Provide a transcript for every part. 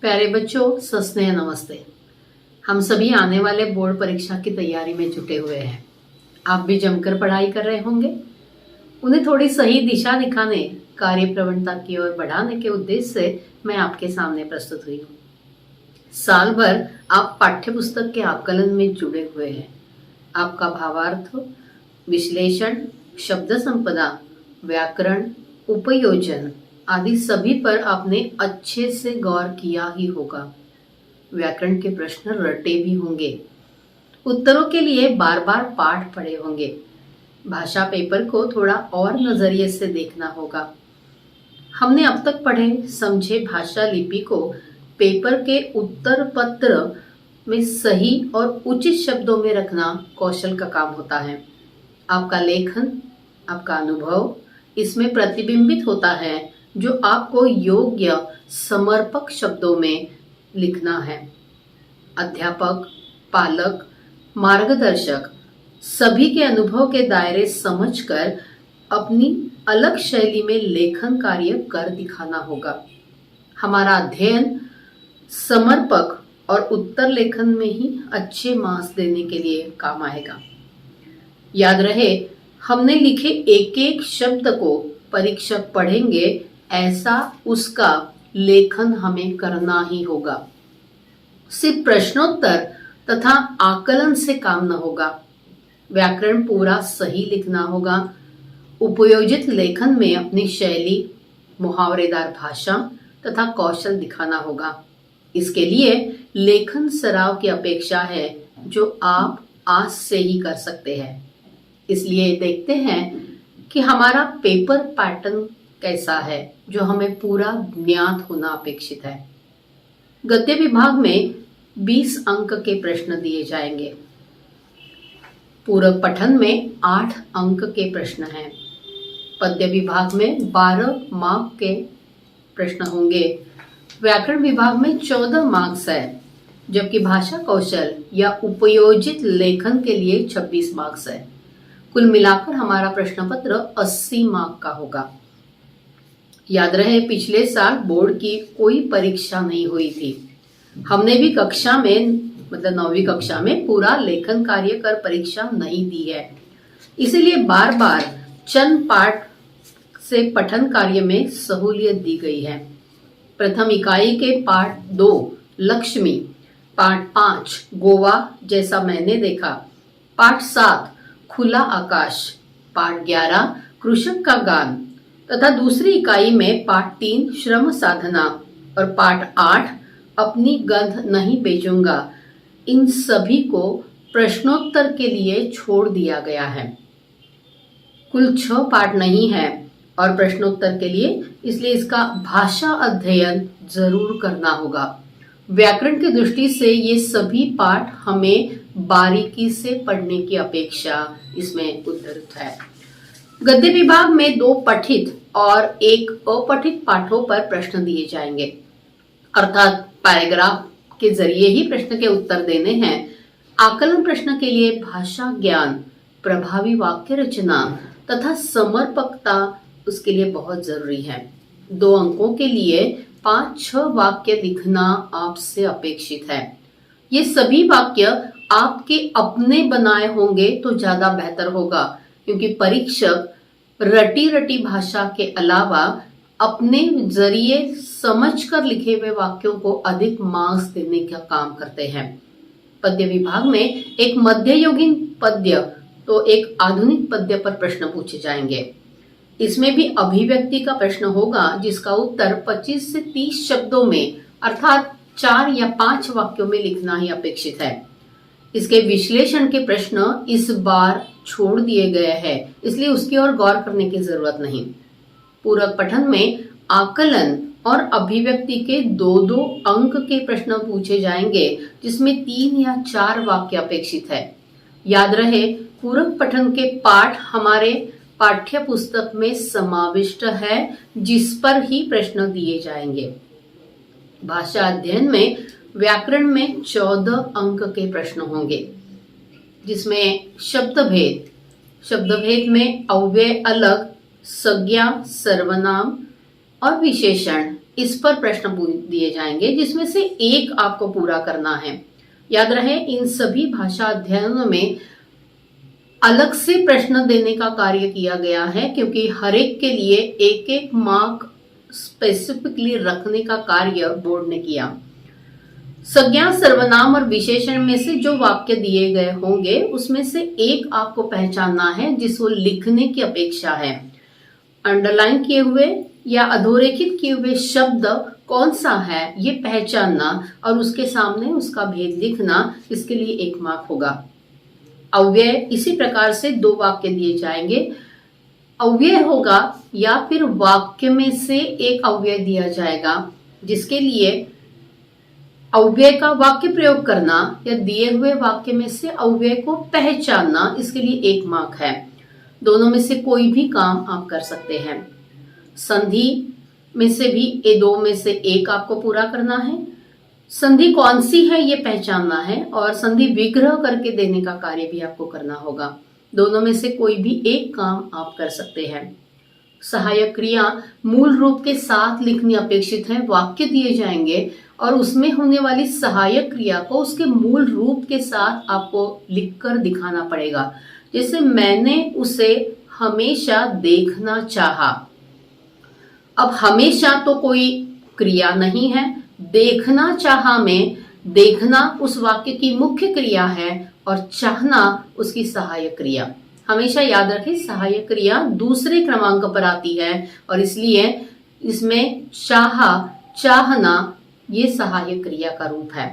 प्यारे बच्चों, सस्नेह नमस्ते। हम सभी आने वाले बोर्ड परीक्षा की तैयारी में जुटे हुए हैं। आप भी जमकर पढ़ाई कर रहे होंगे। उन्हें थोड़ी सही दिशा दिखाने, कार्य प्रवणता की ओर बढ़ाने के उद्देश्य से मैं आपके सामने प्रस्तुत हुई हूँ। साल भर आप पाठ्य पुस्तक के आकलन में जुड़े हुए हैं। आपका भावार्थ, विश्लेषण, शब्द संपदा, व्याकरण, उपयोजन आदि सभी पर आपने अच्छे से गौर किया ही होगा। व्याकरण के प्रश्न रटे भी होंगे। उत्तरों के लिए बार बार पाठ पढ़े होंगे। भाषा पेपर को थोड़ा और नजरिए से देखना होगा। हमने अब तक पढ़े समझे भाषा लिपि को पेपर के उत्तर पत्र में सही और उचित शब्दों में रखना कौशल का काम होता है। आपका लेखन, आपका अनुभव इसमें प्रतिबिंबित होता है, जो आपको योग्य समर्पक शब्दों में लिखना है। अध्यापक, पालक, मार्गदर्शक सभी के अनुभव के दायरे समझकर अपनी अलग शैली में लेखन कार्य कर दिखाना होगा। हमारा अध्ययन समर्पक और उत्तर लेखन में ही अच्छे मार्क्स देने के लिए काम आएगा। याद रहे, हमने लिखे एक एक शब्द को परीक्षक पढ़ेंगे, ऐसा उसका लेखन हमें करना ही होगा। सिर्फ प्रश्नोत्तर तथा आकलन से काम न होगा। व्याकरण पूरा सही लिखना होगा। उपयोजित लेखन में अपनी शैली, मुहावरेदार भाषा तथा कौशल दिखाना होगा। इसके लिए लेखन सराव की अपेक्षा है, जो आप आज से ही कर सकते हैं। इसलिए देखते हैं कि हमारा पेपर पैटर्न कैसा है, जो हमें पूरा ज्ञात होना अपेक्षित है। गद्य विभाग में 20 अंक के प्रश्न दिए जाएंगे। पूरक पठन में 8 अंक के प्रश्न हैं। पद्य विभाग में 12 मार्क के प्रश्न होंगे। व्याकरण विभाग में 14 मार्क्स है, जबकि भाषा कौशल या उपयोजित लेखन के लिए 26 मार्क्स है। कुल मिलाकर हमारा प्रश्न पत्र 80 मार्क का होगा। याद रहे, पिछले साल बोर्ड की कोई परीक्षा नहीं हुई थी। हमने भी कक्षा में, मतलब 9वीं कक्षा में पूरा लेखन कार्य कर परीक्षा नहीं दी है। इसीलिए बार बार चंद पाठ से पठन कार्य में सहूलियत दी गई है। प्रथम इकाई के पाठ 2 लक्ष्मी, पाठ 5 गोवा जैसा मैंने देखा, पाठ 7 खुला आकाश, पाठ 11 कृषक का गान तथा दूसरी इकाई में पाठ 3 श्रम साधना और पाठ 8 अपनी गंध नहीं बेचूंगा, इन सभी को प्रश्नोत्तर के लिए छोड़ दिया गया है। कुल 6 पाठ नहीं है और प्रश्नोत्तर के लिए, इसलिए इसका भाषा अध्ययन जरूर करना होगा। व्याकरण की दृष्टि से ये सभी पाठ हमें बारीकी से पढ़ने की अपेक्षा इसमें उद्धृत है। गद्य विभाग में 2 पठित और 1 अपठित पाठों पर प्रश्न दिए जाएंगे, अर्थात पैराग्राफ के जरिए ही प्रश्न के उत्तर देने हैं। आकलन प्रश्न के लिए भाषा ज्ञान, प्रभावी वाक्य रचना तथा समर्पकता उसके लिए बहुत जरूरी है। 2 अंकों के लिए 5-6 वाक्य लिखना आपसे अपेक्षित है। ये सभी वाक्य आपके अपने बनाए होंगे तो ज्यादा बेहतर होगा, क्योंकि परीक्षक रटी रटी भाषा के अलावा अपने जरिए समझकर लिखे हुए वाक्यों को अधिक मार्क्स देने का काम करते हैं। पद्य विभाग में एक मध्ययुगीन पद्य तो एक आधुनिक पद्य पर प्रश्न पूछे जाएंगे। इसमें भी अभिव्यक्ति का प्रश्न होगा, जिसका उत्तर 25 से 30 शब्दों में, अर्थात 4 या 5 वाक्यों में लिखना ही अपेक्षित है। इसके विश्लेषण के प्रश्न इस बार छोड़ दिए गए हैं, इसलिए उसकी ओर गौर करने की जरूरत नहीं। पूरक पठन में आकलन और अभिव्यक्ति के 2-2 अंक के प्रश्न पूछे जाएंगे, जिसमें 3 या 4 वाक्य अपेक्षित है। याद रहे, पूरक पठन के पाठ हमारे पाठ्य पुस्तक में समाविष्ट है, जिस पर ही प्रश्न दिए जाएंगे। भाषा अध्ययन में व्याकरण में 14 अंक के प्रश्न होंगे, जिसमें शब्दभेद में अव्यय अलग, संज्ञा, सर्वनाम और विशेषण इस पर प्रश्न दिए जाएंगे, जिसमें से एक आपको पूरा करना है। याद रहे, इन सभी भाषा अध्ययनों में अलग से प्रश्न देने का कार्य किया गया है, क्योंकि हर एक के लिए एक एक मार्क स्पेसिफिकली रखने का कार्य बोर्ड ने किया। संज्ञा, सर्वनाम और विशेषण में से जो वाक्य दिए गए होंगे उसमें से एक आपको पहचानना है जिसको लिखने की अपेक्षा है। अंडरलाइन किए हुए या अधोरेखित किए हुए शब्द कौन सा है ये पहचानना और उसके सामने उसका भेद लिखना, इसके लिए 1 मार्क होगा। अव्यय, इसी प्रकार से 2 वाक्य दिए जाएंगे। अव्यय होगा या फिर वाक्य में से एक अव्यय दिया जाएगा, जिसके लिए अव्यय का वाक्य प्रयोग करना या दिए हुए वाक्य में से अव्यय को पहचानना, इसके लिए 1 मार्क है। दोनों में से कोई भी काम आप कर सकते हैं। संधि में से भी ये 2 में से एक आपको पूरा करना है। संधि कौन सी है ये पहचानना है और संधि विग्रह करके देने का कार्य भी आपको करना होगा। दोनों में से कोई भी एक काम आप कर सकते हैं। सहायक क्रिया मूल रूप के साथ लिखनी अपेक्षित है। वाक्य दिए जाएंगे और उसमें होने वाली सहायक क्रिया को उसके मूल रूप के साथ आपको लिखकर दिखाना पड़ेगा। जैसे मैंने उसे हमेशा देखना चाहा। अब हमेशा तो कोई क्रिया नहीं है, देखना चाहा में देखना उस वाक्य की मुख्य क्रिया है और चाहना उसकी सहायक क्रिया। हमेशा याद रखें, सहायक क्रिया दूसरे क्रमांक पर आती है और इसलिए इसमें चाहा, चाहना ये सहायक क्रिया का रूप है।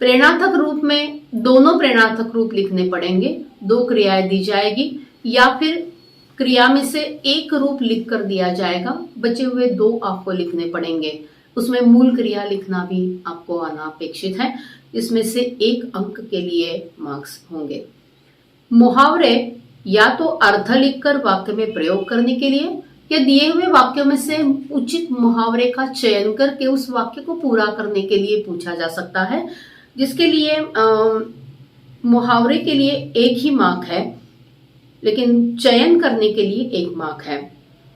प्रेरणार्थक रूप में दोनों प्रेरणार्थक रूप लिखने पड़ेंगे। 2 क्रियाएं दी जाएगी या फिर क्रिया में से एक रूप लिख कर दिया जाएगा। बचे हुए 2 आपको लिखने पड़ेंगे। उसमें मूल क्रिया लिखना भी आपको आना अपेक्षित है। इसमें से 1 अंक के लिए मार्क्स होंगे। मुहावरे या तो अर्थ लिखकर वाक्य में प्रयोग करने के लिए या दिए हुए वाक्यों में से उचित मुहावरे का चयन करके उस वाक्य को पूरा करने के लिए पूछा जा सकता है, जिसके लिए मुहावरे के लिए 1 ही मार्क है, लेकिन चयन करने के लिए 1 मार्क है।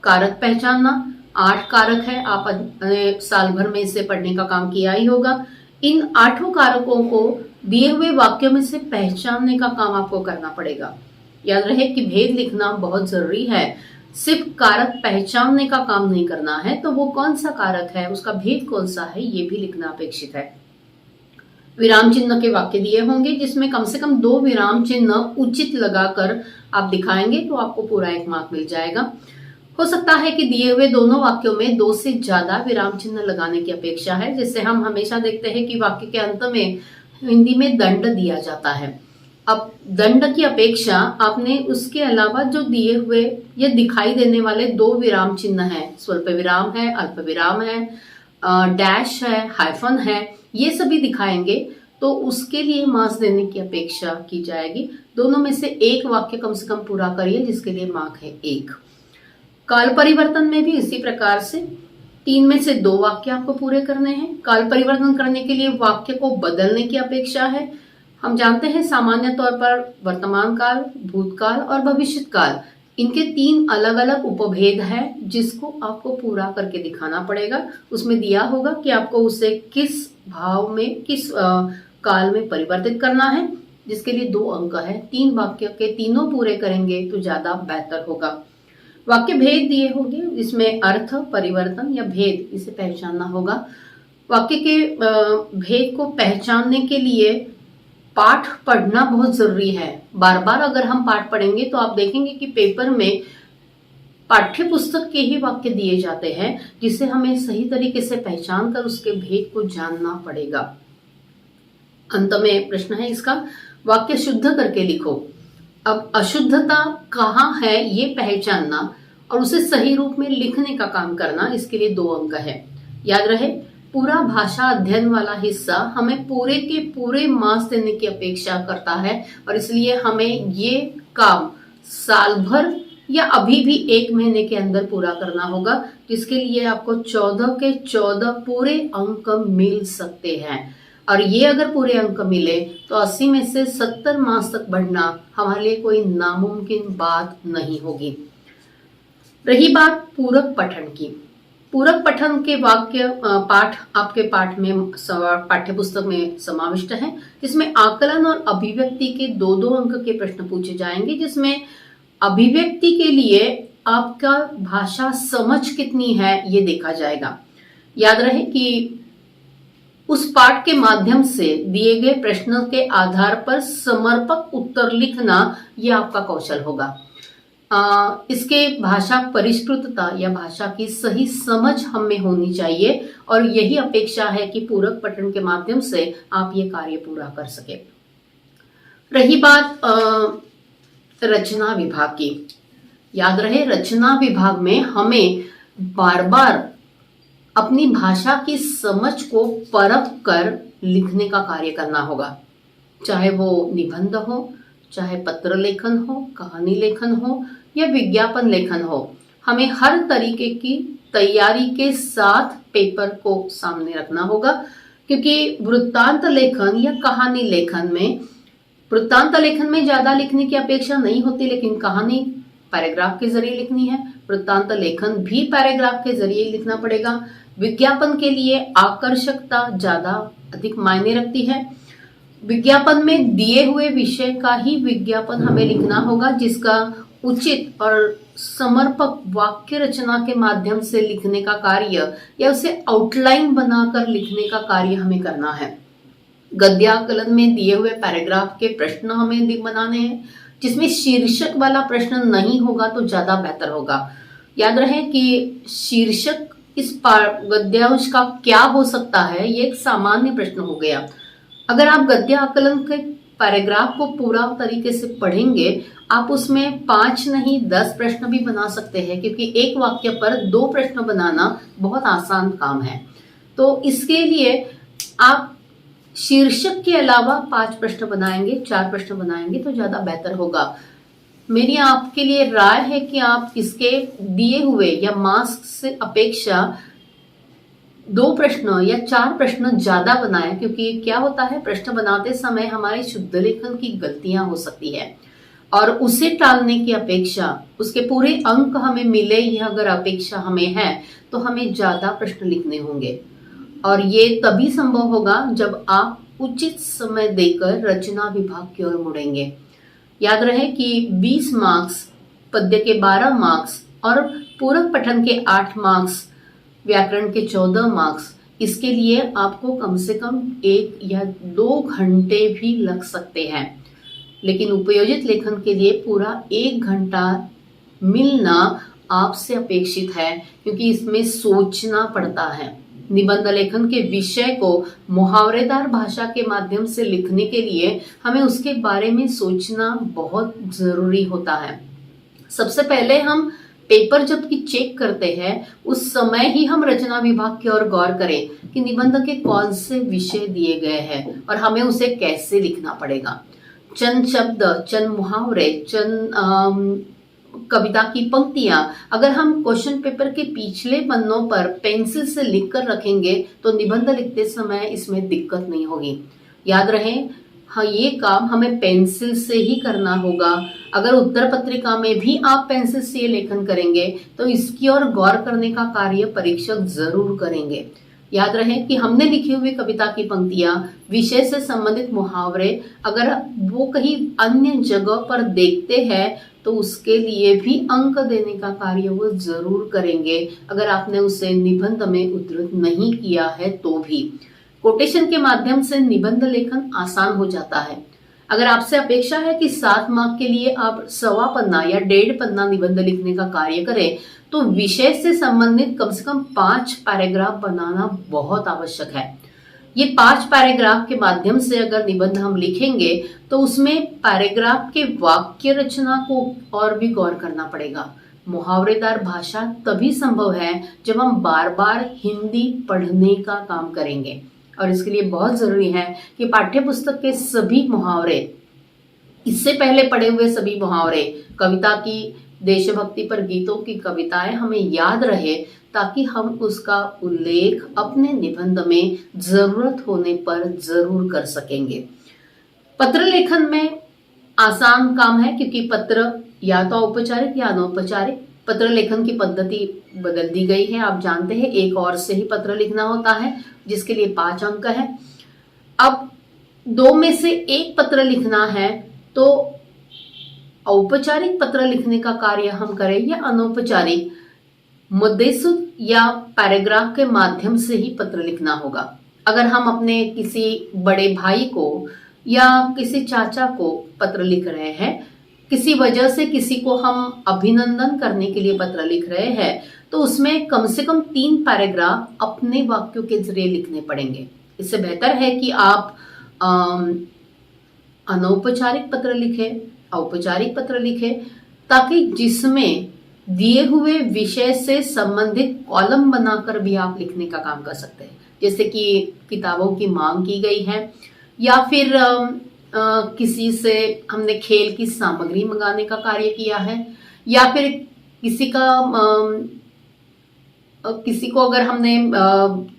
कारक पहचानना, 8 कारक है। आप साल भर में इसे पढ़ने का काम किया ही होगा। इन 8 कारकों को दिए हुए वाक्यों में से पहचानने का काम आपको करना पड़ेगा। याद रहे कि भेद लिखना बहुत जरूरी है। सिर्फ कारक पहचानने का काम नहीं करना है, तो वो कौन सा कारक है, उसका भेद कौन सा है, ये भी लिखना अपेक्षित है। विराम चिन्ह के वाक्य दिए होंगे, जिसमें कम से कम 2 विराम चिन्ह उचित लगाकर आप दिखाएंगे तो आपको पूरा 1 मार्क मिल जाएगा। हो सकता है कि दिए हुए दोनों वाक्यों में 2 से ज्यादा विराम चिन्ह लगाने की अपेक्षा है। जैसे हम हमेशा देखते हैं कि वाक्य के अंत में हिंदी में दंड दिया जाता है। अब दंड की अपेक्षा आपने उसके अलावा जो दिए हुए या दिखाई देने वाले 2 विराम चिन्ह हैं, स्वल्प विराम है, अल्प विराम है, डैश है, हाइफन है, ये सभी दिखाएंगे तो उसके लिए मार्क्स देने की अपेक्षा की जाएगी। दोनों में से 1 वाक्य कम से कम पूरा करिए, जिसके लिए मार्क है 1। काल परिवर्तन में भी इसी प्रकार से 3 में से 2 वाक्य आपको पूरे करने हैं। काल परिवर्तन करने के लिए वाक्य को बदलने की अपेक्षा है। हम जानते हैं सामान्य तौर पर वर्तमान काल, भूतकाल और भविष्य काल, इनके 3 अलग अलग उपभेद हैं जिसको आपको पूरा करके दिखाना पड़ेगा। उसमें दिया होगा कि आपको उसे किस भाव में, किस काल में परिवर्तित करना है, जिसके लिए 2 अंक है। 3 वाक्य के तीनों पूरे करेंगे तो ज्यादा बेहतर होगा। वाक्य भेद दिए होंगे, इसमें अर्थ, परिवर्तन या भेद, इसे पहचानना होगा। वाक्य के भेद को पहचानने के लिए पाठ पढ़ना बहुत जरूरी है। बार बार अगर हम पाठ पढ़ेंगे तो आप देखेंगे कि पेपर में पाठ्य पुस्तक के ही वाक्य दिए जाते हैं, जिसे हमें सही तरीके से पहचान कर उसके भेद को जानना पड़ेगा। अंत में प्रश्न है इसका, वाक्य शुद्ध करके लिखो। अब अशुद्धता कहाँ है ये पहचानना और उसे सही रूप में लिखने का काम करना, इसके लिए 2 अंक है। याद रहे, पूरा भाषा अध्ययन वाला हिस्सा हमें पूरे के पूरे मार्क्स देने की अपेक्षा करता है और इसलिए हमें ये काम साल भर या अभी भी 1 महीने के अंदर पूरा करना होगा, जिसके लिए आपको 14 के 14 पूरे अंक मिल सकते हैं। और ये अगर पूरे अंक मिले तो 80 में से 70 मार्क्स तक बढ़ना हमारे लिए कोई नामुमकिन बात नहीं होगी। रही बात पूरक पठन की, पूरक पठन के वाक्य पाठ आपके पाठ में पाठ्य पुस्तक में समाविष्ट है, जिसमें आकलन और अभिव्यक्ति के दो दो अंक के प्रश्न पूछे जाएंगे, जिसमें अभिव्यक्ति के लिए आपका भाषा समझ कितनी है ये देखा जाएगा। याद रहे कि उस पाठ के माध्यम से दिए गए प्रश्न के आधार पर समर्पक उत्तर लिखना यह आपका कौशल होगा। इसके भाषा परिष्कृतता या भाषा की सही समझ हम में होनी चाहिए और यही अपेक्षा है कि पूरक पठन के माध्यम से आप ये कार्य पूरा कर सके। रही बात रचना विभाग की, याद रहे रचना विभाग में हमें बार बार अपनी भाषा की समझ को परख कर लिखने का कार्य करना होगा, चाहे वो निबंध हो, चाहे पत्र लेखन हो, कहानी लेखन हो या विज्ञापन लेखन हो। हमें हर तरीके की तैयारी के साथ पेपर को सामने रखना होगा, क्योंकि वृत्तांत लेखन या कहानी लेखन में वृत्तांत लेखन में ज्यादा लिखने की अपेक्षा नहीं होती, लेकिन कहानी पैराग्राफ के जरिए लिखनी है, वृत्तांत लेखन भी पैराग्राफ के जरिए लिखना पड़ेगा। विज्ञापन के लिए आकर्षकता ज्यादा अधिक मायने रखती है। विज्ञापन में दिए हुए विषय का ही विज्ञापन हमें लिखना होगा, जिसका उचित और समर्पक वाक्य रचना के माध्यम से लिखने का कार्य या उसे आउटलाइन बनाकर लिखने का कार्य हमें करना है। गद्याकलन में दिए हुए पैराग्राफ के प्रश्न हमें बनाने हैं, जिसमें शीर्षक वाला प्रश्न नहीं होगा तो ज्यादा बेहतर होगा। याद रहे कि शीर्षक इस गद्यांश का क्या हो सकता है, ये एक सामान्य प्रश्न हो गया। अगर आप गद्य आकलन के पैराग्राफ को पूरा तरीके से पढ़ेंगे, आप उसमें 5 नहीं 10 प्रश्न भी बना सकते हैं, क्योंकि एक वाक्य पर 2 प्रश्न बनाना बहुत आसान काम है। तो इसके लिए आप शीर्षक के अलावा 5 प्रश्न बनाएंगे, 4 प्रश्न बनाएंगे तो ज्यादा बेहतर होगा। मेरी आपके लिए राय है कि आप इसके दिए हुए या मार्क्स से अपेक्षा 2 प्रश्न या 4 प्रश्न ज्यादा बनाएं, क्योंकि क्या होता है प्रश्न बनाते समय हमारे शुद्ध लेखन की गलतियां हो सकती है और उसे टालने की अपेक्षा उसके पूरे अंक हमें मिले, यह अगर अपेक्षा हमें है तो हमें ज्यादा प्रश्न लिखने होंगे। और ये तभी संभव होगा जब आप उचित समय देकर रचना विभाग की ओर मुड़ेंगे। याद रहे कि 20 मार्क्स, पद्य के 12 मार्क्स और पूरक पठन के 8 मार्क्स, व्याकरण के 14 मार्क्स, इसके लिए आपको कम से कम 1 या 2 घंटे भी लग सकते हैं। लेकिन उपयोजित लेखन के लिए पूरा 1 घंटा मिलना आपसे अपेक्षित है, क्योंकि इसमें सोचना पड़ता है। निबंध लेखन के विषय को मुहावरेदार भाषा के माध्यम से लिखने के लिए हमें उसके बारे में सोचना बहुत जरूरी होता है। सबसे पहले हम पेपर जबकि चेक करते हैं उस समय ही हम रचना विभाग की ओर गौर करें कि निबंध के कौन से विषय दिए गए हैं और हमें उसे कैसे लिखना पड़ेगा। चंद शब्द, चंद मुहावरे, चंद कविता की पंक्तियां अगर हम क्वेश्चन पेपर के पिछले पन्नों पर पेंसिल से लिख कर रखेंगे तो निबंध लिखते समय इसमें दिक्कत नहीं होगी। याद रहे, हाँ, ये काम हमें पेंसिल से ही करना होगा। अगर उत्तर पत्रिका में भी आप पेंसिल से लेखन करेंगे तो इसकी ओर गौर करने का कार्य परीक्षक जरूर करेंगे। याद रहे कि हमने लिखी हुई कविता की पंक्तियां, विषय से संबंधित मुहावरे अगर वो कहीं अन्य जगह पर देखते हैं तो उसके लिए भी अंक देने का कार्य वो जरूर करेंगे, अगर आपने उसे निबंध में उद्धृत नहीं किया है तो भी। कोटेशन के माध्यम से निबंध लेखन आसान हो जाता है। अगर आपसे अपेक्षा है कि 7 मार्क के लिए आप 1.25 पन्ना या 1.5 पन्ना निबंध लिखने का कार्य करें तो विषय से संबंधित कम से कम 5 पैराग्राफ बनाना बहुत आवश्यक है। ये 5 पैराग्राफ के माध्यम से अगर निबंध हम लिखेंगे तो उसमें पैराग्राफ के वाक्य रचना को और भी गौर करना पड़ेगा। मुहावरेदार भाषा तभी संभव है जब हम बार बार हिंदी पढ़ने का काम करेंगे, और इसके लिए बहुत जरूरी है कि पाठ्य पुस्तक के सभी मुहावरे, इससे पहले पढ़े हुए सभी मुहावरे, कविता की, देशभक्ति पर गीतों की कविताएं हमें याद रहे, ताकि हम उसका उल्लेख अपने निबंध में जरूरत होने पर जरूर कर सकेंगे। पत्र लेखन में आसान काम है, क्योंकि पत्र या तो औपचारिक या अनौपचारिक पत्र लेखन की पद्धति बदल दी गई है। आप जानते हैं एक और से ही पत्र लिखना होता है, जिसके लिए 5 अंक है। अब 2 में से एक पत्र लिखना है तो औपचारिक पत्र लिखने का कार्य हम करें या अनौपचारिक मुद्देसूद या पैराग्राफ के माध्यम से ही पत्र लिखना होगा। अगर हम अपने किसी बड़े भाई को या किसी चाचा को पत्र लिख रहे हैं, किसी वजह से किसी को हम अभिनंदन करने के लिए पत्र लिख रहे हैं, तो उसमें कम से कम 3 पैराग्राफ अपने वाक्यों के जरिए लिखने पड़ेंगे। इससे बेहतर है कि आप अनौपचारिक पत्र लिखें, औपचारिक पत्र लिखें, ताकि जिसमें दिए हुए विषय से संबंधित कॉलम बनाकर भी आप लिखने का काम कर सकते हैं। जैसे कि किताबों की मांग की गई है, या फिर किसी से हमने खेल की सामग्री मंगाने का कार्य किया है, या फिर किसी को अगर हमने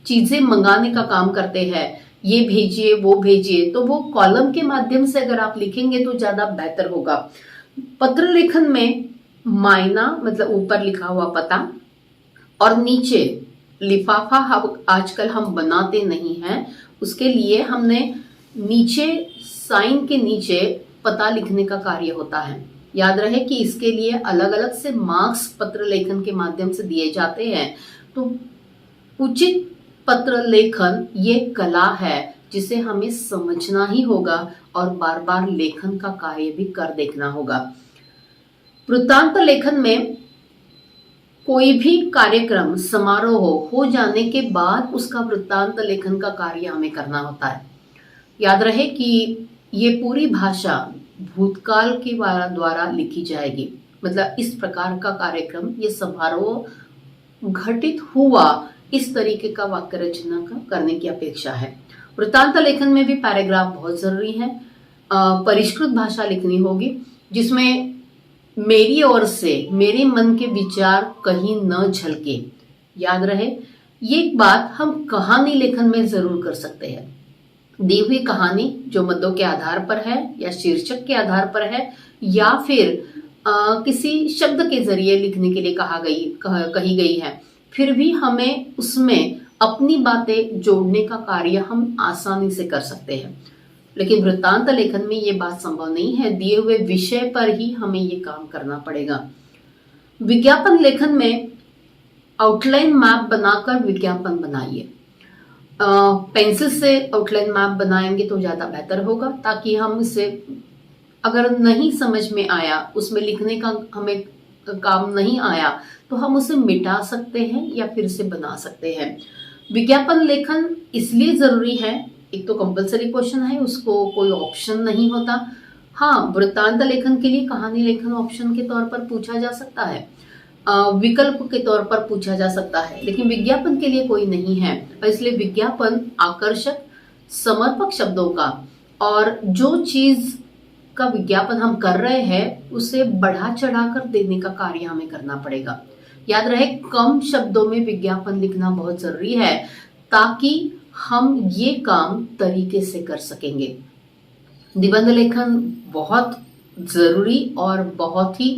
चीजें मंगाने का काम करते हैं, ये भेजिए वो भेजिए, तो वो कॉलम के माध्यम से अगर आप लिखेंगे तो ज्यादा बेहतर होगा। पत्र लेखन में मायना मतलब ऊपर लिखा हुआ पता, और नीचे लिफाफा आजकल हम बनाते नहीं हैं, उसके लिए हमने नीचे साइन के नीचे पता लिखने का कार्य होता है। याद रहे कि इसके लिए अलग अलग से मार्क्स पत्र लेखन के माध्यम से दिए जाते हैं। तो उचित पत्र लेखन ये कला है जिसे हमें समझना ही होगा और बार बार लेखन का कार्य भी कर देखना होगा। वृत्तांत लेखन में कोई भी कार्यक्रम समारोह हो जाने के बाद उसका वृत्तांत लेखन का कार्य हमें करना होता है। याद रहे कि ये पूरी भाषा भूतकाल के द्वारा लिखी जाएगी। मतलब इस प्रकार का कार्यक्रम, ये समारोह घटित हुआ, इस तरीके का वाक्य रचना का करने की अपेक्षा है। वृत्तांत लेखन में भी पैराग्राफ बहुत जरूरी है। परिष्कृत भाषा लिखनी होगी जिसमें मेरी ओर से मेरे मन के विचार कहीं न झलके। याद रहे ये बात हम कहानी लेखन में जरूर कर सकते हैं। दी हुई कहानी जो मुद्दों के आधार पर है या शीर्षक के आधार पर है या फिर किसी शब्द के जरिए लिखने के लिए कही गई है, फिर भी हमें उसमें अपनी बातें जोड़ने का कार्य हम आसानी से कर सकते हैं। लेकिन वृत्तांत लेखन में ये बात संभव नहीं है। दिए हुए विषय पर ही हमें ये काम करना पड़ेगा। विज्ञापन लेखन में आउटलाइन मैप बनाकर विज्ञापन बनाइए। पेंसिल से आउटलाइन मैप बनाएंगे तो ज्यादा बेहतर होगा, ताकि हम इसे अगर नहीं समझ में आया, उसमें लिखने का हमें काम नहीं आया, तो हम उसे मिटा सकते हैं या फिर से बना सकते हैं। विज्ञापन लेखन इसलिए जरूरी है, एक तो कंपलसरी क्वेश्चन है, उसको कोई ऑप्शन नहीं होता। हाँ, वृत्तांत लेखन के लिए कहानी लेखन ऑप्शन के तौर पर पूछा जा सकता है, विकल्प के तौर पर पूछा जा सकता है, लेकिन विज्ञापन के लिए कोई नहीं है। और इसलिए विज्ञापन आकर्षक, समर्पक शब्दों का और जो चीज का विज्ञापन हम कर रहे हैं उसे बढ़ा चढ़ाकर देने का कार्य हमें करना पड़ेगा। याद रहे कम शब्दों में विज्ञापन लिखना बहुत जरूरी है, ताकि हम ये काम तरीके से कर सकेंगे। निबंध लेखन बहुत जरूरी और बहुत ही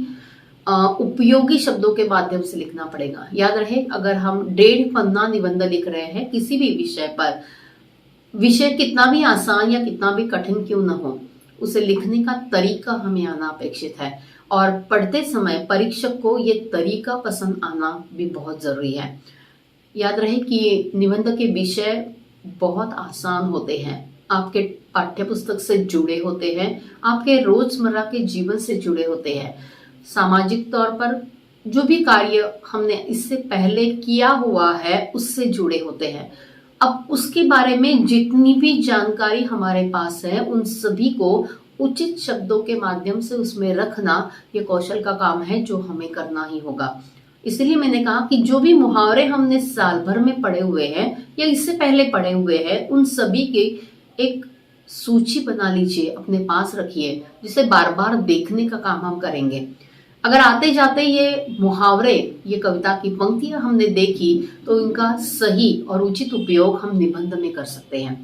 उपयोगी शब्दों के माध्यम से लिखना पड़ेगा। याद रहे अगर हम 1.5 पन्ना निबंध लिख रहे हैं किसी भी विषय पर, विषय कितना भी आसान या कितना भी कठिन क्यों न हो, उसे लिखने का तरीका हमें आना अपेक्षित है। और पढ़ते समय परीक्षक को ये तरीका पसंद आना भी बहुत जरूरी है। याद रहे कि निबंध के विषय बहुत आसान होते हैं, आपके पाठ्यपुस्तक से जुड़े होते हैं, आपके रोजमर्रा के जीवन से जुड़े होते हैं, सामाजिक तौर पर जो भी कार्य हमने इससे पहले किया हुआ है उससे जुड़े होते हैं। अब उसके बारे में जितनी भी जानकारी हमारे पास है उन सभी को उचित शब्दों के माध्यम से उसमें रखना ये कौशल का काम है जो हमें करना ही होगा। इसलिए मैंने कहा कि जो भी मुहावरे हमने साल भर में पढ़े हुए हैं या इससे पहले पढ़े हुए हैं, उन सभी की एक सूची बना लीजिए, अपने पास रखिए, जिसे बार बार देखने का काम हम करेंगे। अगर आते जाते ये मुहावरे, ये कविता की पंक्तियां हमने देखी तो इनका सही और उचित उपयोग हम निबंध में कर सकते हैं।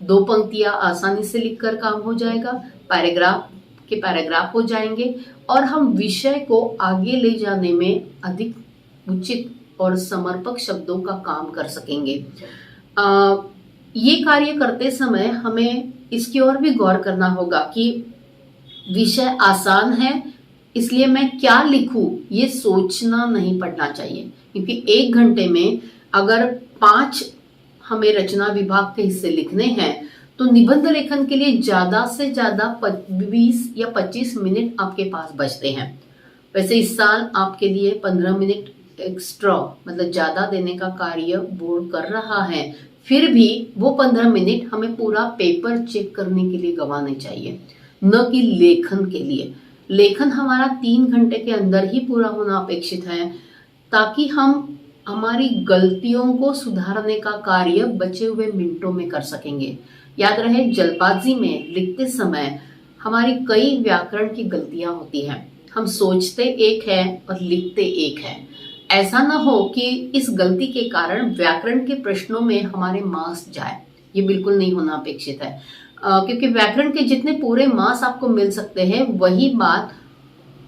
2 पंक्तियां आसानी से लिखकर काम हो जाएगा। पैराग्राफ के पैराग्राफ हो जाएंगे और हम विषय को आगे ले जाने में अधिक उचित और समर्पक शब्दों का काम कर सकेंगे। ये कार्य करते समय हमें इसकी ओर भी गौर करना होगा कि विषय आसान है, इसलिए मैं क्या लिखूं ये सोचना नहीं पड़ना चाहिए, क्योंकि 1 घंटे में अगर 5 हमें रचना विभाग के हिस्से लिखने हैं तो निबंध लेखन के लिए ज्यादा से ज्यादा 20 या 25 मिनट आपके पास बचते हैं। वैसे इस साल आपके लिए 15 मिनट एक्स्ट्रा मतलब ज्यादा देने का कार्य बोर्ड कर रहा है, फिर भी वो 15 मिनट हमें पूरा पेपर चेक करने के लिए गंवाने चाहिए, न कि लेखन के लिए। लेखन हमारा 3 घंटे के अंदर ही पूरा होना अपेक्षित है, ताकि हम हमारी गलतियों को सुधारने का कार्य बचे हुए मिनटों में कर सकेंगे। याद रहे, जल्दबाजी में लिखते समय हमारी कई व्याकरण की गलतियां होती हैं। हम सोचते एक है और लिखते एक है। ऐसा ना हो कि इस गलती के कारण व्याकरण के प्रश्नों में हमारे मार्क्स जाए, ये बिल्कुल नहीं होना अपेक्षित है। क्योंकि व्याकरण के जितने पूरे मार्क्स आपको मिल सकते हैं, वही बात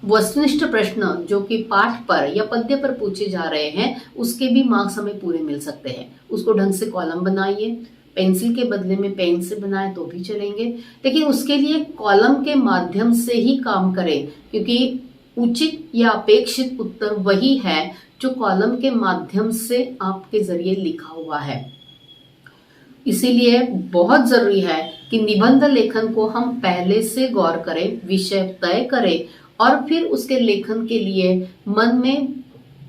वस्तुनिष्ठ प्रश्न जो कि पाठ पर या पद्य पर पूछे जा रहे हैं, उसके भी मार्क्स हमें पूरे मिल सकते हैं। उसको ढंग से कॉलम बनाइए, पेंसिल के बदले में पेन से बनाए तो भी चलेंगे, लेकिन उसके लिए कॉलम के माध्यम से ही काम करें, क्योंकि उचित या अपेक्षित उत्तर वही है जो कॉलम के माध्यम से आपके जरिए लिखा हुआ है। इसीलिए बहुत जरूरी है कि निबंध लेखन को हम पहले से गौर करें, विषय तय करें और फिर उसके लेखन के लिए मन में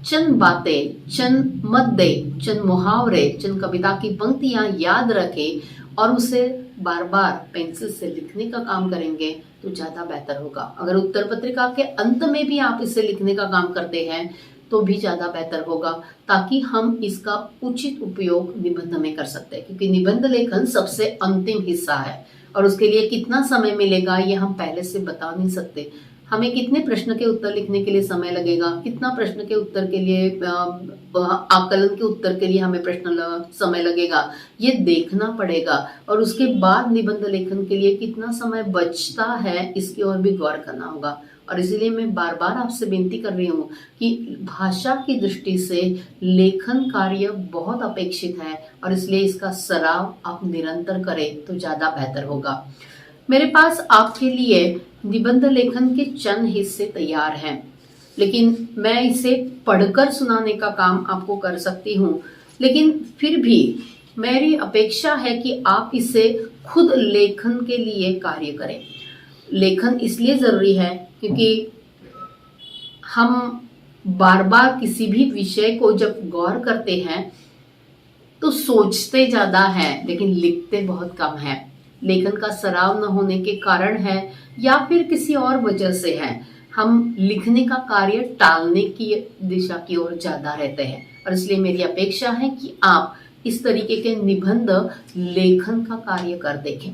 चंद बातें, चंद मद्दे, चंद मुहावरे, चंद कविता की पंक्तियां याद रखें और उसे बार बार पेंसिल से लिखने का काम करेंगे तो ज्यादा बेहतर होगा। अगर उत्तर पत्रिका के अंत में भी आप इसे लिखने का काम करते हैं तो भी ज्यादा बेहतर होगा, ताकि हम इसका उचित उपयोग निबंध में कर सकते हैं। क्योंकि निबंध लेखन सबसे अंतिम हिस्सा है और उसके लिए कितना समय मिलेगा ये हम पहले से बता नहीं सकते। हमें कितने प्रश्न के उत्तर लिखने के लिए समय लगेगा, कितना प्रश्न के उत्तर के लिए आकलन के उत्तर के लिए हमें समय लगेगा, ये देखना पड़ेगा। और उसके बाद निबंध लेखन के लिए कितना समय बचता है, इसकी ओर भी गौर करना होगा। और इसीलिए मैं बार बार आपसे विनती कर रही हूँ कि भाषा की दृष्टि से लेखन कार्य बहुत अपेक्षित है और इसलिए इसका सराव आप निरंतर करें तो ज्यादा बेहतर होगा। मेरे पास आपके लिए निबंध लेखन के चंद हिस्से तैयार हैं, लेकिन मैं इसे पढ़कर सुनाने का काम आपको कर सकती हूँ, लेकिन फिर भी मेरी अपेक्षा है कि आप इसे खुद लेखन के लिए कार्य करें। लेखन इसलिए जरूरी है क्योंकि हम बार बार किसी भी विषय को जब गौर करते हैं तो सोचते ज्यादा है लेकिन लिखते बहुत कम है। लेखन का सराव न होने के कारण है या फिर किसी और वजह से है, हम लिखने का कार्य टालने की दिशा की ओर ज्यादा रहते हैं। और इसलिए मेरी अपेक्षा है कि आप इस तरीके के निबंध लेखन का कार्य कर देखें।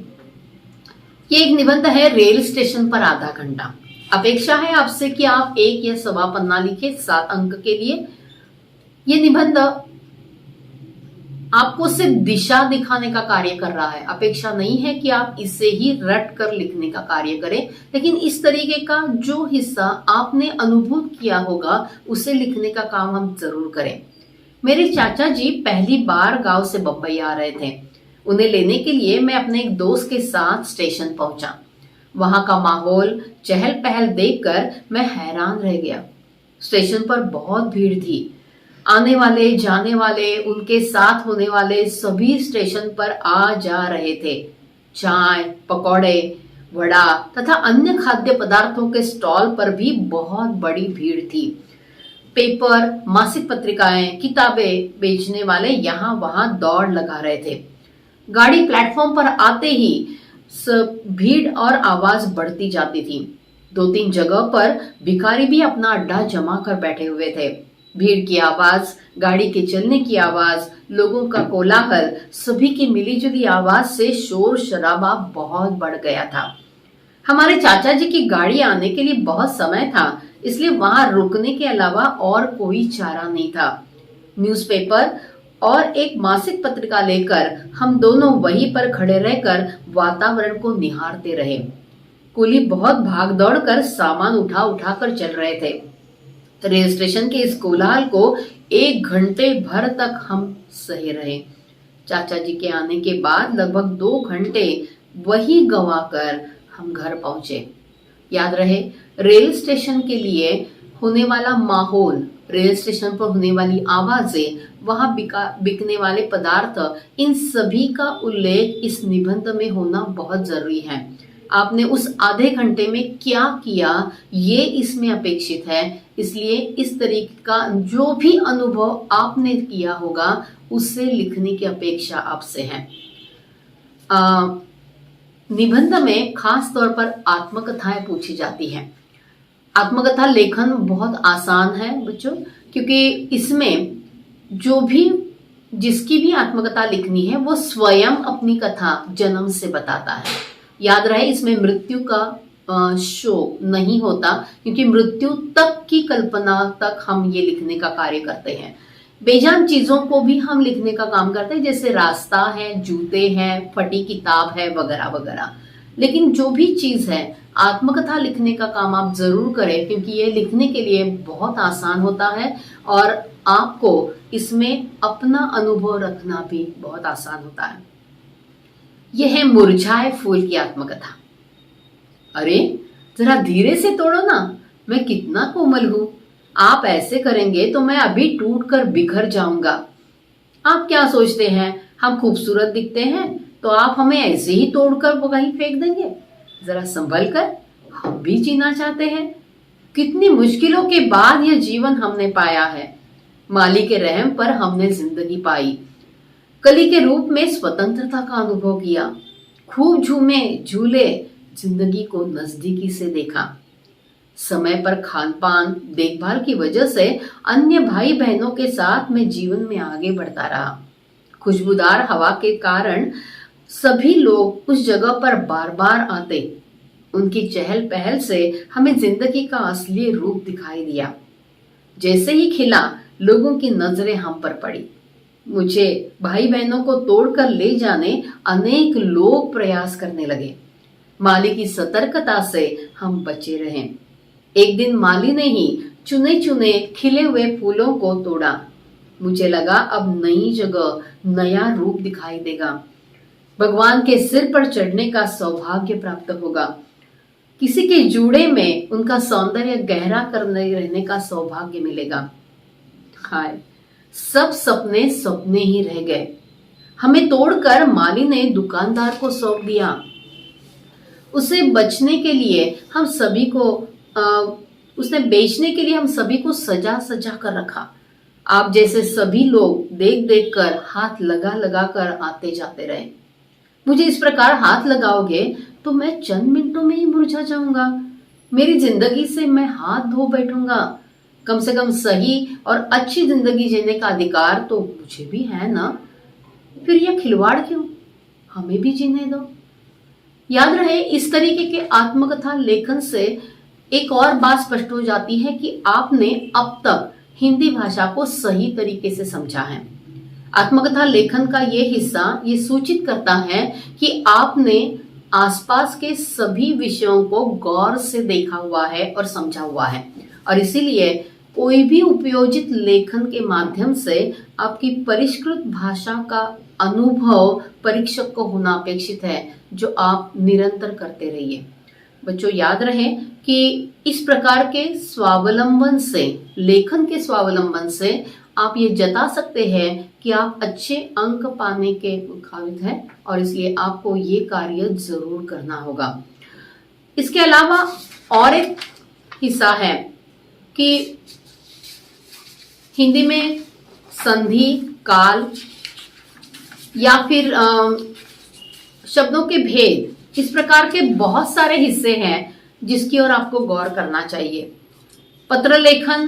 ये एक निबंध है, रेल स्टेशन पर आधा घंटा। अपेक्षा है आपसे कि आप 1 या सवा पन्ना लिखे 7 अंक के लिए। ये निबंध आपको सिर्फ दिशा दिखाने का कार्य कर रहा है। अपेक्षा नहीं है कि आप इसे ही रट कर लिखने का कार्य करें, लेकिन इस तरीके का जो हिस्सा आपने अनुभव किया होगा उसे लिखने का काम हम जरूर करें। मेरे चाचा जी पहली बार गांव से बम्बई आ रहे थे। उन्हें लेने के लिए मैं अपने एक दोस्त के साथ स्टेशन पहुंचा। वहां का माहौल, चहल पहल देखकर मैं हैरान रह गया। स्टेशन पर बहुत भीड़ थी। आने वाले, जाने वाले, उनके साथ होने वाले सभी स्टेशन पर आ जा रहे थे। चाय, पकौड़े, वड़ा तथा अन्य खाद्य पदार्थों के स्टॉल पर भी बहुत बड़ी भीड़ थी। पेपर, मासिक पत्रिकाएं, किताबें बेचने वाले यहाँ वहां दौड़ लगा रहे थे। गाड़ी प्लेटफॉर्म पर आते ही भीड़ और आवाज बढ़ती जाती थी। 2-3 जगह पर भिखारी भी अपना अड्डा जमा कर बैठे हुए थे। भीड़ की आवाज, गाड़ी के चलने की आवाज, लोगों का कोलाहल, सभी की मिलीजुली आवाज से शोर शराबा बहुत बढ़ गया था। हमारे चाचा जी की गाड़ी आने के लिए बहुत समय था, इसलिए वहां रुकने के अलावा और कोई चारा नहीं था। न्यूज़पेपर और एक मासिक पत्रिका लेकर हम दोनों वहीं पर खड़े रहकर वातावरण को निहारते रहे। कुली बहुत भाग दौड़ कर सामान उठा उठा कर चल रहे थे। रेल स्टेशन के इस कोलाहल को 1 घंटे भर तक हम सहे रहे। चाचा जी के आने के बाद लगभग 2 घंटे वही गंवाकर हम घर पहुंचे। याद रहे, रेल स्टेशन के लिए होने वाला माहौल, रेल स्टेशन पर होने वाली आवाजें, वहां बिकने वाले पदार्थ, इन सभी का उल्लेख इस निबंध में होना बहुत जरूरी है। आपने उस आधे घंटे में क्या किया ये इसमें अपेक्षित है। इसलिए इस तरीके का जो भी अनुभव आपने किया होगा उससे लिखने की अपेक्षा आपसे है। निबंध में खास तौर पर आत्मकथाएं पूछी जाती हैं। आत्मकथा लेखन बहुत आसान है बच्चों, क्योंकि इसमें जो भी जिसकी भी आत्मकथा लिखनी है वो स्वयं अपनी कथा जन्म से बताता है। याद रहे, इसमें मृत्यु का शोक नहीं होता, क्योंकि मृत्यु तक की कल्पना तक हम ये लिखने का कार्य करते हैं। बेजान चीजों को भी हम लिखने का काम करते हैं, जैसे रास्ता है, जूते हैं, फटी किताब है, वगैरह वगैरह। लेकिन जो भी चीज है, आत्मकथा लिखने का काम आप जरूर करें, क्योंकि ये लिखने के लिए बहुत आसान होता है और आपको इसमें अपना अनुभव रखना भी बहुत आसान होता है। यह है मुरझाए फूल की आत्मकथा। अरे जरा धीरे से तोड़ो ना, मैं कितना कोमल हूं। आप ऐसे करेंगे तो मैं अभी टूट कर बिखर जाऊंगा। आप क्या सोचते हैं, हम खूबसूरत दिखते हैं तो आप हमें ऐसे ही तोड़कर वहीं फेंक देंगे? जरा संभल कर, हम भी जीना चाहते हैं। कितनी मुश्किलों के बाद यह जीवन हमने पाया है। माली के रहम पर हमने जिंदगी पाई। कली के रूप में स्वतंत्रता का अनुभव किया। खूब झूमे, झूले, जिंदगी को नजदीकी से देखा। समय पर खान पान, देखभाल की वजह से अन्य भाई बहनों के साथ मैं जीवन में आगे बढ़ता रहा। खुशबूदार हवा के कारण सभी लोग उस जगह पर बार बार आते। उनकी चहल पहल से हमें जिंदगी का असली रूप दिखाई दिया। जैसे ही खिला, लोगों की नजरें हम पर पड़ी। मुझे भाई बहनों को तोड़कर ले जाने अनेक लोग प्रयास करने लगे। माली की सतर्कता से हम बचे रहे। एक दिन माली ने ही चुने चुने खिले हुए फूलों को तोड़ा। मुझे लगा अब नई जगह, नया रूप दिखाई देगा। भगवान के सिर पर चढ़ने का सौभाग्य प्राप्त होगा। किसी के जूड़े में उनका सौंदर्य गहरा करने रहने का सौभाग्य मिलेगा। हाय, सब सपने सपने ही रह गए। हमें तोड़कर माली ने दुकानदार को सौंप दिया। उसे बचने के लिए हम सभी को उसने बेचने के लिए हम सभी को सजा सजा कर रखा। आप जैसे सभी लोग देख देख कर हाथ लगा लगा कर आते जाते रहे। मुझे इस प्रकार हाथ लगाओगे तो मैं चंद मिनटों में ही मुरझा जाऊंगा। मेरी जिंदगी से मैं हाथ धो बैठूंगा। कम से कम सही और अच्छी जिंदगी जीने का अधिकार तो मुझे भी है ना। फिर यह खिलवाड़ क्यों, हमें भी जीने दो। याद रहे, इस तरीके के आत्मकथा लेखन से एक और बात स्पष्ट हो जाती है कि आपने अब तक हिंदी भाषा को सही तरीके से समझा है। आत्मकथा लेखन का ये हिस्सा ये सूचित करता है कि आपने आसपास के सभी विषयों को गौर से देखा हुआ है और समझा हुआ है, और इसीलिए कोई भी उपयोजित लेखन के माध्यम से आपकी परिष्कृत भाषा का अनुभव परीक्षक को होना अपेक्षित है, जो आप निरंतर करते रहिए। बच्चों, याद रहे कि इस प्रकार के स्वावलंबन से, लेखन के स्वावलंबन से आप ये जता सकते हैं कि आप अच्छे अंक पाने के काबिल हैं, और इसलिए आपको ये कार्य जरूर करना होगा। इसके अलावा और एक हिस्सा है कि हिंदी में संधि, काल या फिर शब्दों के भेद, इस प्रकार के बहुत सारे हिस्से हैं जिसकी ओर आपको गौर करना चाहिए। पत्र लेखन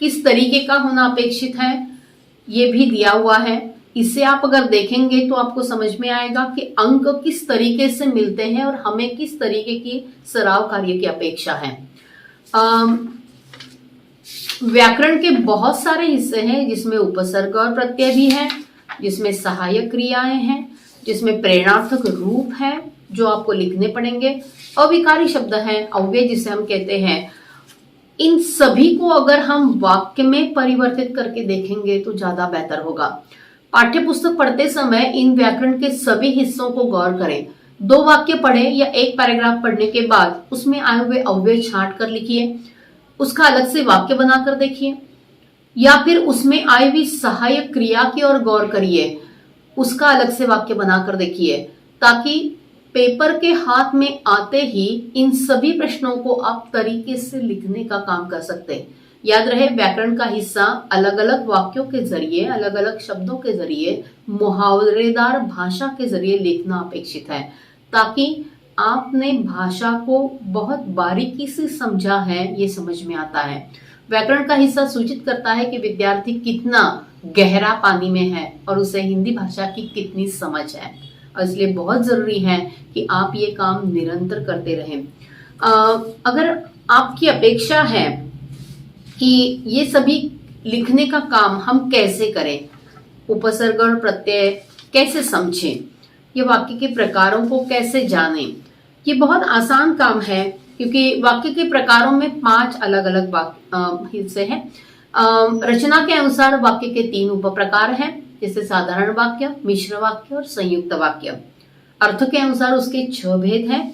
किस तरीके का होना अपेक्षित है ये भी दिया हुआ है। इसे आप अगर देखेंगे तो आपको समझ में आएगा कि अंक किस तरीके से मिलते हैं और हमें किस तरीके की सराव कार्य की अपेक्षा है। व्याकरण के बहुत सारे हिस्से हैं जिसमें उपसर्ग और प्रत्यय भी है, जिसमें सहायक क्रियाएं हैं, जिसमें प्रेरणार्थक रूप है, जो आपको लिखने पड़ेंगे। अविकारी शब्द हैं, अव्यय जिसे हम कहते हैं, इन सभी को अगर हम वाक्य में परिवर्तित करके देखेंगे तो ज्यादा बेहतर होगा। पाठ्य पुस्तक पढ़ते समय इन व्याकरण के सभी हिस्सों को गौर करें। 2 वाक्य पढ़े या एक पैराग्राफ पढ़ने के बाद उसमें आए हुए अव्यय छांट कर लिखिए, उसका अलग से वाक्य बनाकर देखिए, या फिर उसमें आई हुई सहायक क्रिया की ओर गौर करिए, उसका अलग से वाक्य बनाकर देखिए, ताकि पेपर के हाथ में आते ही इन सभी प्रश्नों को आप तरीके से लिखने का काम कर सकते हैं। याद रहे, व्याकरण का हिस्सा अलग अलग वाक्यों के जरिए, अलग अलग शब्दों के जरिए, मुहावरेदार भाषा के जरिए लिखना अपेक्षित है, ताकि आपने भाषा को बहुत बारीकी से समझा है, ये समझ में आता है। व्याकरण का हिस्सा सूचित करता है कि विद्यार्थी कितना गहरा पानी में है और उसे हिंदी भाषा की कितनी समझ है, और इसलिए बहुत जरूरी है कि आप ये काम निरंतर करते रहें। अगर आपकी अपेक्षा है कि ये सभी लिखने का काम हम कैसे करें, उपसर्ग और प्रत्यय कैसे समझें, ये वाक्य के प्रकारों को कैसे जानें, ये बहुत आसान काम है, क्योंकि वाक्य के प्रकारों में 5 अलग अलग हिस्से हैं। रचना के अनुसार वाक्य के 3 उप प्रकार हैं, जैसे साधारण वाक्य, मिश्र वाक्य और संयुक्त वाक्य। अर्थ के अनुसार उसके 6 भेद हैं: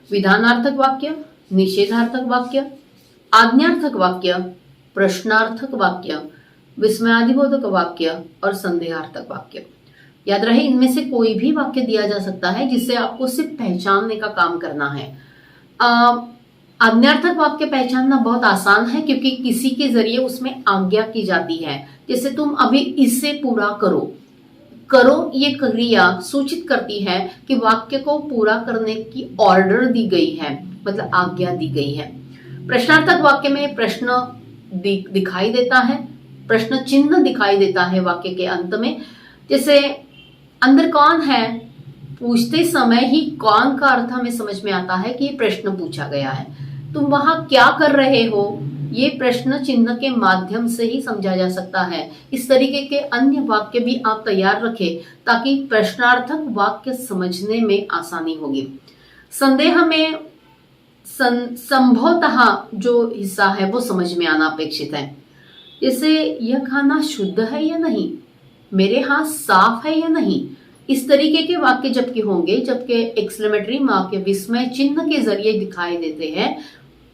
विधानार्थक वाक्य, निषेधार्थक वाक्य, आज्ञार्थक वाक्य, प्रश्नार्थक वाक्य, विस्मयादिबोधक वाक्य और संदेहार्थक वाक्य। याद रहे, इनमें से कोई भी वाक्य दिया जा सकता है जिससे आपको सिर्फ पहचानने का काम करना है। आज्ञार्थक वाक्य पहचानना बहुत आसान है, क्योंकि किसी के जरिए उसमें आज्ञा की जाती है, जैसे तुम अभी इससे पूरा करो। करो ये क्रिया सूचित करती है कि वाक्य को पूरा करने की ऑर्डर दी गई है, मतलब आज्ञा दी गई है। प्रश्नार्थक वाक्य में प्रश्न दिखाई देता है, प्रश्न चिन्ह दिखाई देता है वाक्य के अंत में, जैसे अंदर कौन है, पूछते समय ही कौन का अर्थ हमें समझ में आता है कि ये प्रश्न पूछा गया है। तुम वहां क्या कर रहे हो, ये प्रश्न चिन्ह के माध्यम से ही समझा जा सकता है। इस तरीके के अन्य वाक्य भी आप तैयार रखें, ताकि प्रश्नार्थक वाक्य समझने में आसानी होगी। संदेह में संभवतः जो हिस्सा है वो समझ में आना अपेक्षित है, जैसे यह खाना शुद्ध है या नहीं, मेरे हाथ साफ है या नहीं। इस तरीके के वाक्य जबकि होंगे, जबकि एक्सक्लेमेटरी मार्क या विस्मय चिन्ह के जरिए दिखाई देते हैं,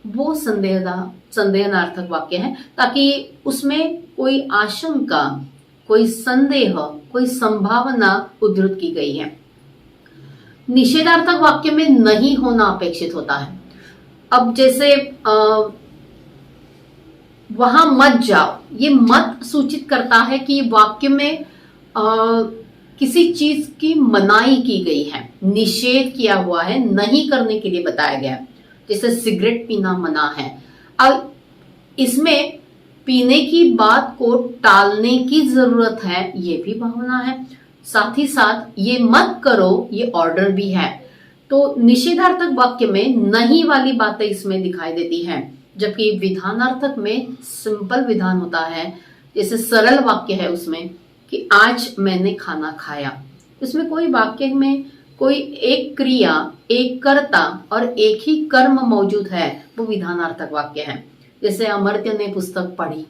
वो संदेहार्थक वाक्य है, ताकि उसमें कोई आशंका, कोई संदेह, कोई संभावना उद्धृत की गई है। निषेधार्थक वाक्य में नहीं होना अपेक्षित होता है। अब जैसे वहां मत जाओ, ये मत सूचित करता है कि वाक्य में किसी चीज की मनाही की गई है, निषेध किया हुआ है, नहीं करने के लिए बताया गया है। जैसे सिगरेट पीना मना है, अब इसमें पीने की बात को टालने की जरूरत है, ये भी भावना है। साथ ही साथ ये मत करो, ये ऑर्डर भी है। तो निषेधार्थक वाक्य में नहीं वाली बातें इसमें दिखाई देती हैं, जबकि विधानार्थक में सिंपल विधान होता है, जैसे सरल वाक्य है उसमें कि आज मैंने खाना खाया। इसमें कोई वाक्य में कोई एक क्रिया, एक कर्ता और एक ही कर्म मौजूद है, वो विधानार्थक वाक्य है। जैसे अमर्त्य ने पुस्तक पढ़ी,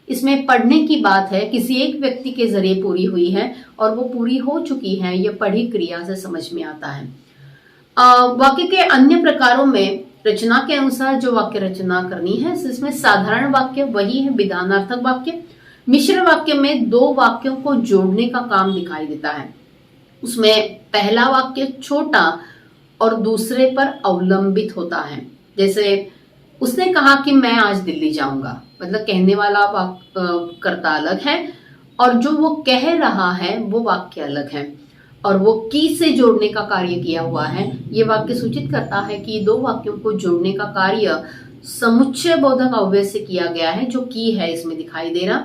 इसमें पढ़ने की बात है, किसी एक व्यक्ति के जरिए पूरी हुई है और वो पूरी हो चुकी है, यह पढ़ी क्रिया से समझ में आता है। वाक्य के अन्य प्रकारों में रचना के अनुसार जो वाक्य रचना करनी है, इसमें साधारण वाक्य वही है विधानार्थक वाक्य। मिश्र वाक्य में 2 वाक्यों को जोड़ने का काम दिखाई देता है। उसमें पहला वाक्य छोटा और दूसरे पर अवलंबित होता है। जैसे उसने कहा कि मैं आज दिल्ली जाऊंगा, मतलब कहने वाला कर्ता अलग है और जो वो कह रहा है वो वाक्य अलग है, और वो की से जोड़ने का कार्य किया हुआ है। ये वाक्य सूचित करता है कि 2 वाक्यों को जोड़ने का कार्य समुच्चय बोधक अव्यय से किया गया है, जो की है इसमें दिखाई दे रहा।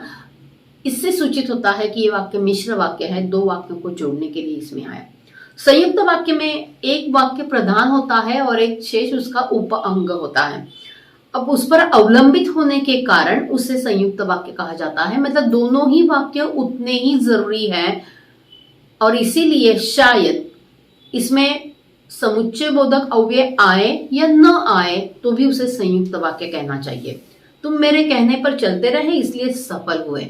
इससे सूचित होता है कि ये वाक्य मिश्र वाक्य है, 2 वाक्यों को जोड़ने के लिए इसमें आया। संयुक्त वाक्य में एक वाक्य प्रधान होता है और एक शेष उसका उप अंग होता है। अब उस पर अवलंबित होने के कारण उसे संयुक्त वाक्य कहा जाता है, मतलब दोनों ही वाक्य उतने ही जरूरी है, और इसीलिए शायद इसमें समुच्चय बोधक अव्यय आए या न आए तो भी उसे संयुक्त वाक्य कहना चाहिए। तुम मेरे कहने पर चलते रहे इसलिए सफल हुए,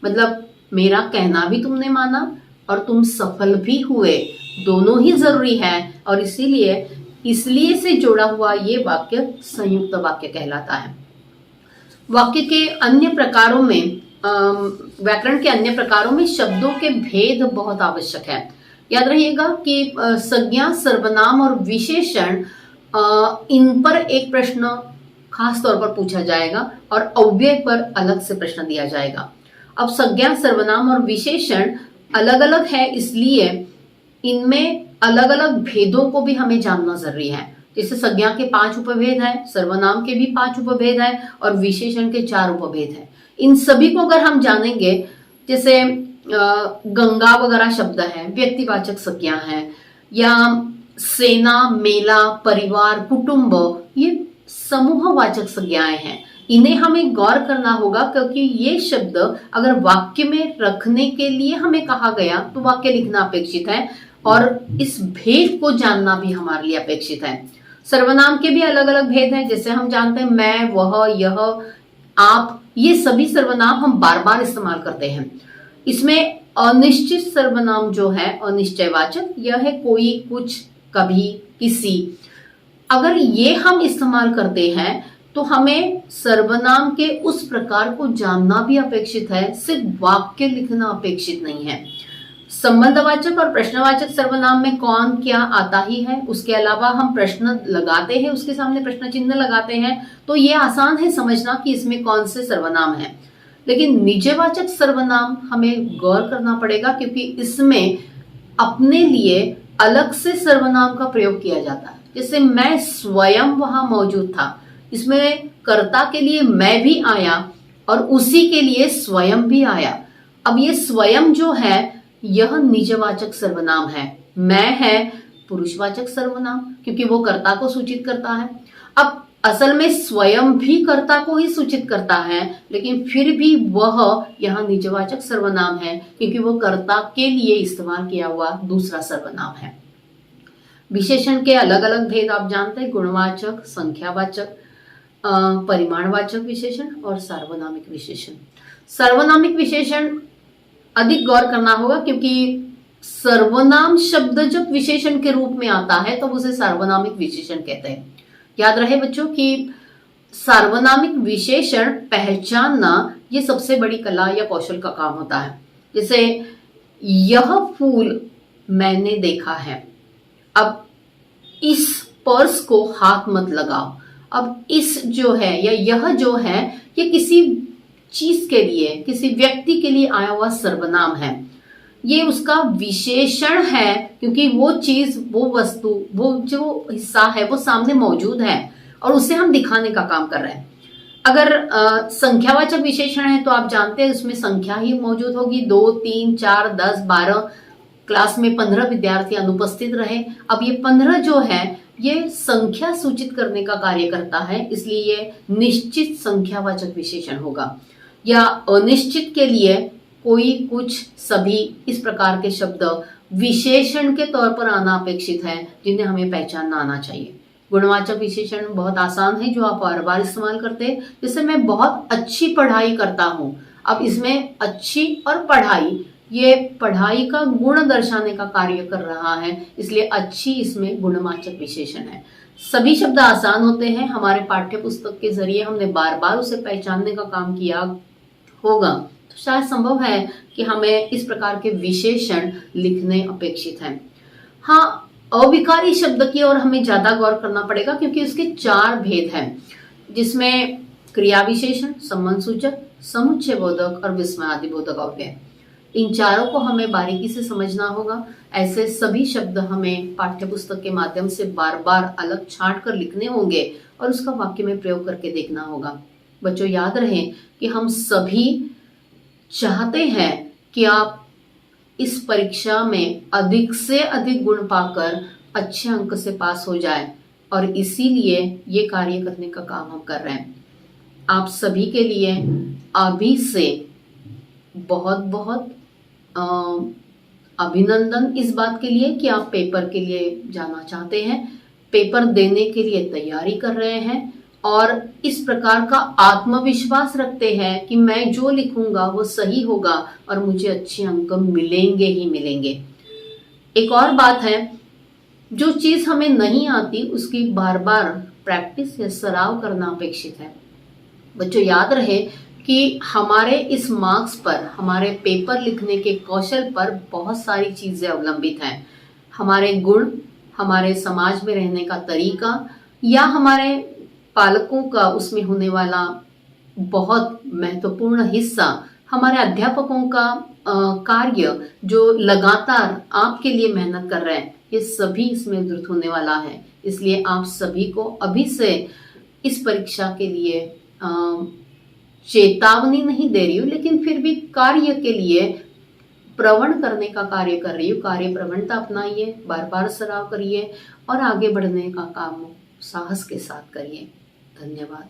मतलब मेरा कहना भी तुमने माना और तुम सफल भी हुए, दोनों ही जरूरी है और इसलिए से जोड़ा हुआ ये वाक्य संयुक्त वाक्य कहलाता है। वाक्य के अन्य प्रकारों में व्याकरण के अन्य प्रकारों में शब्दों के भेद बहुत आवश्यक है। याद रहिएगा कि संज्ञा, सर्वनाम और विशेषण, इन पर एक प्रश्न खास तौर पर पूछा जाएगा और अव्यय पर अलग से प्रश्न दिया जाएगा। अब संज्ञा, सर्वनाम और विशेषण अलग अलग है, इसलिए इनमें अलग अलग भेदों को भी हमें जानना जरूरी है। जैसे संज्ञा के 5 उपभेद है, सर्वनाम के भी 5 उपभेद है और विशेषण के 4 उपभेद है। इन सभी को अगर हम जानेंगे, जैसे गंगा वगैरह शब्द है, व्यक्तिवाचक संज्ञा है, या सेना, मेला, परिवार, कुटुंब, ये समूहवाचक संज्ञाएं हैं। इन्हें हमें गौर करना होगा क्योंकि ये शब्द अगर वाक्य में रखने के लिए हमें कहा गया तो वाक्य लिखना अपेक्षित है और इस भेद को जानना भी हमारे लिए अपेक्षित है। सर्वनाम के भी अलग अलग भेद हैं, जैसे हम जानते हैं मैं, वह, यह, आप, ये सभी सर्वनाम हम बार बार इस्तेमाल करते हैं। इसमें अनिश्चित सर्वनाम जो है, अनिश्चयवाचक, यह है कोई, कुछ, कभी, किसी। अगर ये हम इस्तेमाल करते हैं तो हमें सर्वनाम के उस प्रकार को जानना भी अपेक्षित है, सिर्फ वाक्य लिखना अपेक्षित नहीं है। संबंधवाचक और प्रश्नवाचक सर्वनाम में कौन क्या आता ही है, उसके अलावा हम प्रश्न लगाते हैं, उसके सामने प्रश्न चिन्ह लगाते हैं, तो ये आसान है समझना कि इसमें कौन से सर्वनाम है। लेकिन निजवाचक सर्वनाम हमें गौर करना पड़ेगा क्योंकि इसमें अपने लिए अलग से सर्वनाम का प्रयोग किया जाता है। जैसे मैं स्वयं वहां मौजूद था, इसमें कर्ता के लिए मैं भी आया और उसी के लिए स्वयं भी आया। अब ये स्वयं जो है यह निजवाचक सर्वनाम है, मैं है पुरुषवाचक सर्वनाम क्योंकि वो कर्ता को सूचित करता है। अब असल में स्वयं भी कर्ता को ही सूचित करता है, लेकिन फिर भी वह यहाँ निजवाचक सर्वनाम है क्योंकि वो कर्ता के लिए इस्तेमाल किया हुआ दूसरा सर्वनाम है। विशेषण के अलग अलग भेद आप जानते हैं, गुणवाचक, संख्यावाचक, परिमाणवाचक विशेषण और सार्वनामिक विशेषण। सार्वनामिक विशेषण अधिक गौर करना होगा क्योंकि सर्वनाम शब्द जब विशेषण के रूप में आता है तो उसे सार्वनामिक विशेषण कहते हैं। याद रहे बच्चों कि सार्वनामिक विशेषण पहचानना ये सबसे बड़ी कला या कौशल का काम होता है। जैसे यह फूल मैंने देखा है, अब इस पर्स को हाथ मत लगाओ। अब इस जो है या यह जो है ये किसी चीज के लिए, किसी व्यक्ति के लिए आया हुआ सर्वनाम है, ये उसका विशेषण है क्योंकि वो चीज, वो वस्तु, वो जो हिस्सा है वो सामने मौजूद है और उसे हम दिखाने का काम कर रहे हैं। अगर संख्यावाचक विशेषण है तो आप जानते हैं उसमें संख्या ही मौजूद होगी, 2, 3, 4, 10, 12, क्लास में 15 विद्यार्थी अनुपस्थित रहे। अब ये 15 जो है ये संख्या सूचित करने का कार्य करता है, इसलिए ये निश्चित संख्यावाचक विशेषण होगा। या अनिश्चित के लिए कोई, कुछ, सभी, इस प्रकार के शब्द विशेषण के तौर पर आना अपेक्षित है जिन्हें हमें पहचानना आना चाहिए। गुणवाचक विशेषण बहुत आसान है जो आप बार बार इस्तेमाल करते हैं, जैसे मैं बहुत अच्छी पढ़ाई करता हूं। अब इसमें अच्छी और पढ़ाई, ये पढ़ाई का गुण दर्शाने का कार्य कर रहा है, इसलिए अच्छी इसमें गुणवाचक विशेषण है। सभी शब्द आसान होते हैं, हमारे पाठ्य पुस्तक के जरिए हमने बार बार उसे पहचानने का काम किया होगा, तो शायद संभव है कि हमें इस प्रकार के विशेषण लिखने अपेक्षित हैं। हाँ, अविकारी शब्द की ओर हमें ज्यादा गौर करना पड़ेगा क्योंकि उसके 4 भेद हैं, जिसमें क्रिया विशेषण, संबंध सूचक, समुच्चय बोधक और विस्मयादि बोधक अव्यय। इन चारों को हमें बारीकी से समझना होगा। ऐसे सभी शब्द हमें पाठ्य पुस्तक के माध्यम से बार बार अलग छांट कर लिखने होंगे और उसका वाक्य में प्रयोग करके देखना होगा। बच्चों याद रहे कि हम सभी चाहते हैं कि आप इस परीक्षा में अधिक से अधिक गुण पाकर अच्छे अंक से पास हो जाए और इसीलिए ये कार्य करने का काम हम कर रहे हैं। आप सभी के लिए अभी से बहुत बहुत अभिनंदन इस बात के लिए कि आप पेपर के लिए जाना चाहते हैं, पेपर देने के लिए तैयारी कर रहे हैं और इस प्रकार का आत्मविश्वास रखते हैं कि मैं जो लिखूंगा वो सही होगा और मुझे अच्छे अंक मिलेंगे ही मिलेंगे। एक और बात है, जो चीज हमें नहीं आती उसकी बार बार प्रैक्टिस या सराव करना अपेक्षित है। बच्चों याद रहे कि हमारे इस मार्क्स पर, हमारे पेपर लिखने के कौशल पर बहुत सारी चीजें अवलंबित हैं। हमारे गुण, हमारे समाज में रहने का तरीका या हमारे पालकों का उसमें होने वाला बहुत महत्वपूर्ण हिस्सा, हमारे अध्यापकों का कार्य जो लगातार आपके लिए मेहनत कर रहे हैं, ये सभी इसमें उद्धृत होने वाला है। इसलिए आप सभी को अभी से इस परीक्षा के लिए चेतावनी नहीं दे रही हूँ, लेकिन फिर भी कार्य के लिए प्रवण करने का कार्य कर रही हूँ। कार्य प्रवणता अपनाइए, बार बार सराव करिए और आगे बढ़ने का काम साहस के साथ करिए। धन्यवाद।